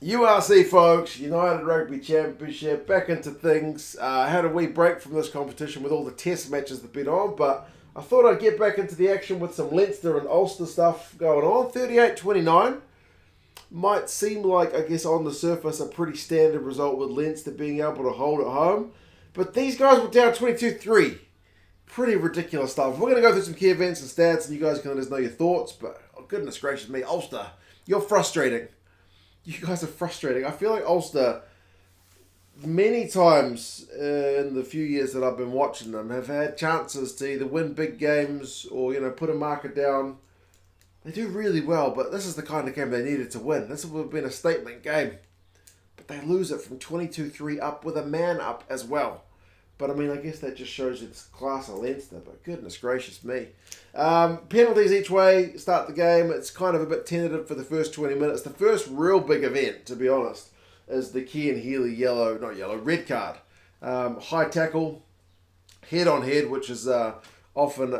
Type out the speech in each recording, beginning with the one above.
URC folks, United Rugby Championship, back into things. Had a wee break from this competition with all the test matches that have been on, but I thought I'd get back into the action with some Leinster and Ulster stuff going on. 38-29. Might seem like, I guess, on the surface, a pretty standard result with Leinster being able to hold at home. But these guys were down 22-3. Pretty ridiculous stuff. We're going to go through some key events and stats, and you guys can let us know your thoughts. But, oh, goodness gracious me, Ulster, you're frustrating. You guys are frustrating. I feel like Ulster, many times in the few years that I've been watching them, have had chances to either win big games or, put a marker down. They do really well, but this is the kind of game they needed to win. This would have been a statement game. But they lose it from 22-3 up with a man up as well. But, I guess that just shows you the class of Leinster. But goodness gracious me. Penalties each way, start the game. It's kind of a bit tentative for the first 20 minutes. The first real big event, to be honest, is the Kean Healy red card. High tackle, head on head, which is often,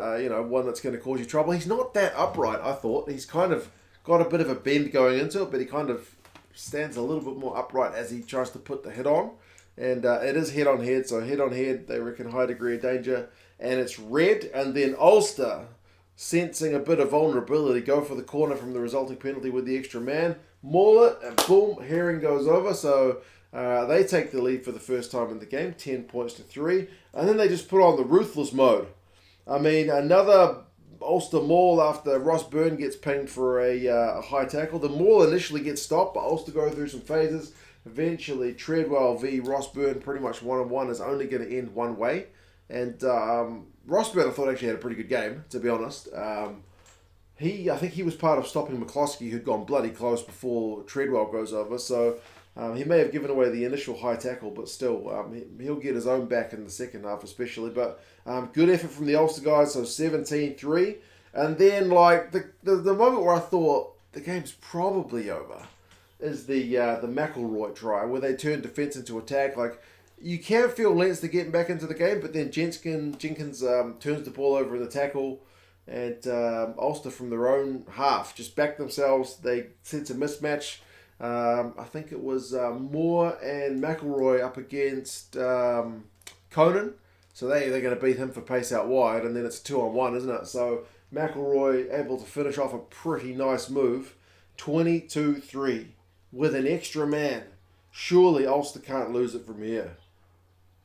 one that's going to cause you trouble. He's not that upright, I thought. He's kind of got a bit of a bend going into it, but he kind of stands a little bit more upright as he tries to put the head on. And it is head on head, so head on head, they reckon high degree of danger. And it's red, and then Ulster, sensing a bit of vulnerability, go for the corner from the resulting penalty with the extra man, maul it, and boom, Herring goes over. So they take the lead for the first time in the game, 10 points to 3. And then they just put on the ruthless mode. Another Ulster maul after Ross Byrne gets pinged for a high tackle. The maul initially gets stopped, but Ulster go through some phases. Eventually, Treadwell v. Ross Byrne, pretty much one-on-one, is only going to end one way. And Ross Byrne, I thought, actually had a pretty good game, to be honest. I think he was part of stopping McCloskey, who'd gone bloody close before Treadwell goes over. So he may have given away the initial high tackle, but still, he'll get his own back in the second half especially. But good effort from the Ulster guys, so 17-3. And then, the moment where I thought the game's probably over is the McElroy try, where they turn defence into attack. You can feel Leinster getting back into the game, but then Jenkins turns the ball over in the tackle, and Ulster from their own half just back themselves. They sense a mismatch. I think it was Moore and McElroy up against Conan, so they're going to beat him for pace out wide, and then it's 2-on-1, isn't it? So McElroy able to finish off a pretty nice move, 22-3 with an extra man. Surely Ulster can't lose it from here.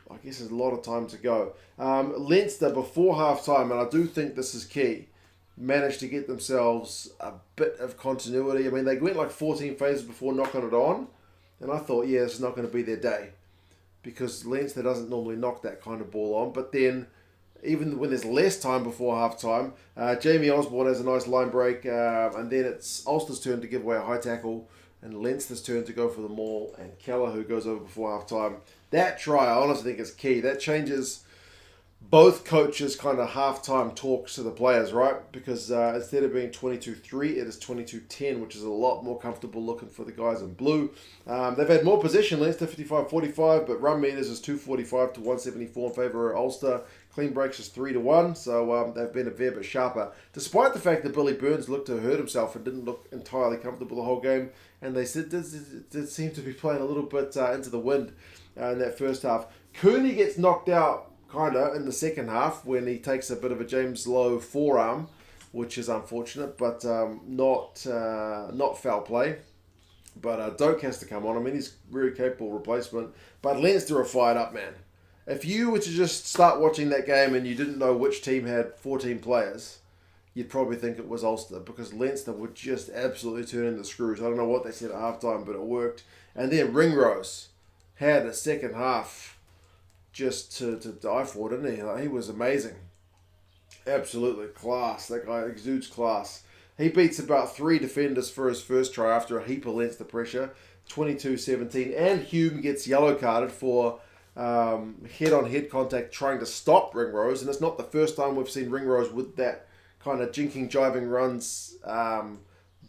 I guess there's a lot of time to go. Leinster, before half-time, and I do think this is key, managed to get themselves a bit of continuity. They went 14 phases before knocking it on, and I thought, this is not going to be their day, because Leinster doesn't normally knock that kind of ball on. But then, even when there's less time before half-time, Jamie Osborne has a nice line break, and then it's Ulster's turn to give away a high tackle, and Leinster's turn to go for the maul, and Keller, who goes over before half-time. That try, I honestly think, is key. That changes both coaches' kind of half-time talks to the players, right? Because instead of being 22-3, it is 22-10, which is a lot more comfortable looking for the guys in blue. They've had more possession, Leinster 55-45, but run meters is 245 to 174 in favour of Ulster. Clean breaks is 3-1, so they've been a fair bit sharper. Despite the fact that Billy Burns looked to hurt himself and didn't look entirely comfortable the whole game, and they did seem to be playing a little bit into the wind in that first half. Cooney gets knocked out, kind of, in the second half when he takes a bit of a James Lowe forearm, which is unfortunate, but not foul play. But Doak has to come on. He's a very capable replacement. But Leinster are fired up, man. If you were to just start watching that game and you didn't know which team had 14 players, you'd probably think it was Ulster, because Leinster would just absolutely turn in the screws. I don't know what they said at halftime, but it worked. And then Ringrose had a second half just to die for, didn't he? He was amazing. Absolutely class. That guy exudes class. He beats about 3 defenders for his first try after a heap of Leinster pressure, 22-17. And Hume gets yellow carded for head-on-head contact trying to stop Ringrose. And it's not the first time we've seen Ringrose with that kind of jinking, jiving runs,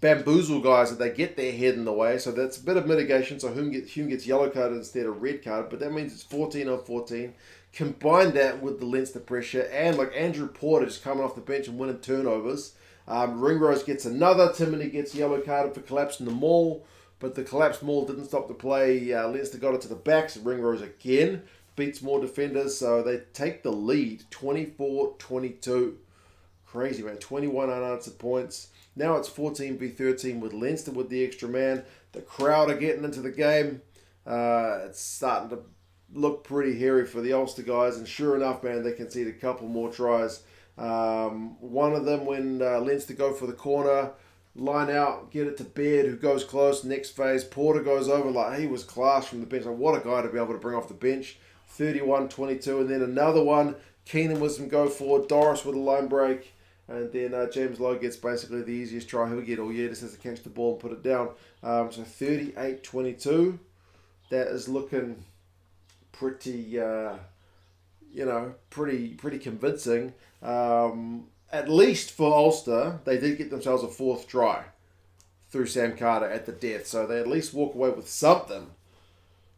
bamboozle guys that they get their head in the way. So that's a bit of mitigation. So Hume gets yellow carded instead of red carded. But that means it's 14-14. Combine that with the Leinster pressure and Andrew Porter just coming off the bench and winning turnovers. Ringrose gets another. Timony gets yellow carded for collapsing the maul. but the collapsed maul didn't stop the play. Leinster got it to the backs. Ringrose again beats more defenders, so they take the lead 24-22. Crazy, man. 21 unanswered points. Now it's 14v13 with Leinster with the extra man. The crowd are getting into the game. It's starting to look pretty hairy for the Ulster guys, and sure enough, man, they conceded a couple more tries. One of them when Leinster go for the corner, line out, get it to Baird, who goes close. Next phase, Porter goes over like he was class from the bench. Like, what a guy to be able to bring off the bench. 31-22, and then another one. Keenan with some go forward. Doris with a line break. And then James Lowe gets basically the easiest try he'll get all year. Just has to catch the ball and put it down. So 38-22. That is looking pretty, pretty convincing. At least for Ulster, they did get themselves a fourth try through Sam Carter at the death. So they at least walk away with something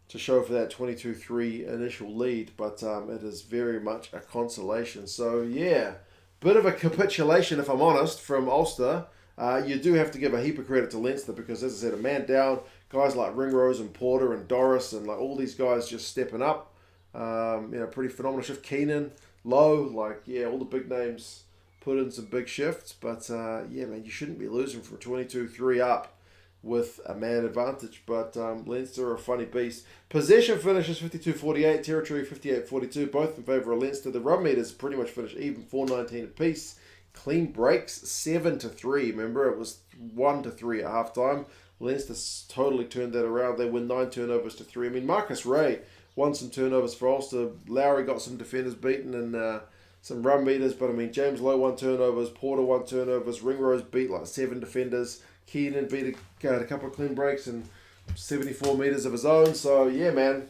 to show for that 22-3 initial lead. But it is very much a consolation. So, yeah. Bit of a capitulation, if I'm honest, from Ulster. You do have to give a heap of credit to Leinster because, as I said, a man down, guys like Ringrose and Porter and Doris and like all these guys just stepping up. Pretty phenomenal shift. Keenan, Lowe, all the big names put in some big shifts. But, man, you shouldn't be losing from 22-3 up with a man advantage. But Leinster are a funny beast. Possession finishes 52-48, territory 58-42, both in favour of Leinster. The run meters pretty much finished even, 4-19 apiece. Clean breaks 7-3. Remember, it was 1-3 at half time. Leinster totally turned that around. They win 9 turnovers to 3. I mean, Marcus Ray won some turnovers for Ulster. Lowry got some defenders beaten and some run meters. But I mean, James Lowe won turnovers. Porter won turnovers. Ringrose beat 7 defenders. Keenan beat a couple of clean breaks and 74 metres of his own. So, yeah, man,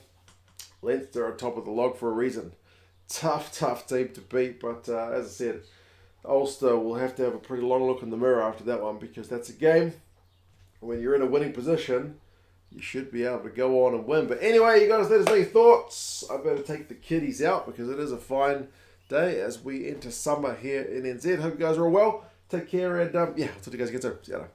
Leinster are top of the log for a reason. Tough team to beat. But, as I said, Ulster will have to have a pretty long look in the mirror after that one because that's a game. When you're in a winning position, you should be able to go on and win. But anyway, you guys let us know your thoughts. I better take the kiddies out because it is a fine day as we enter summer here in NZ. Hope you guys are all well. Take care and, I'll talk to you guys again soon. See you later.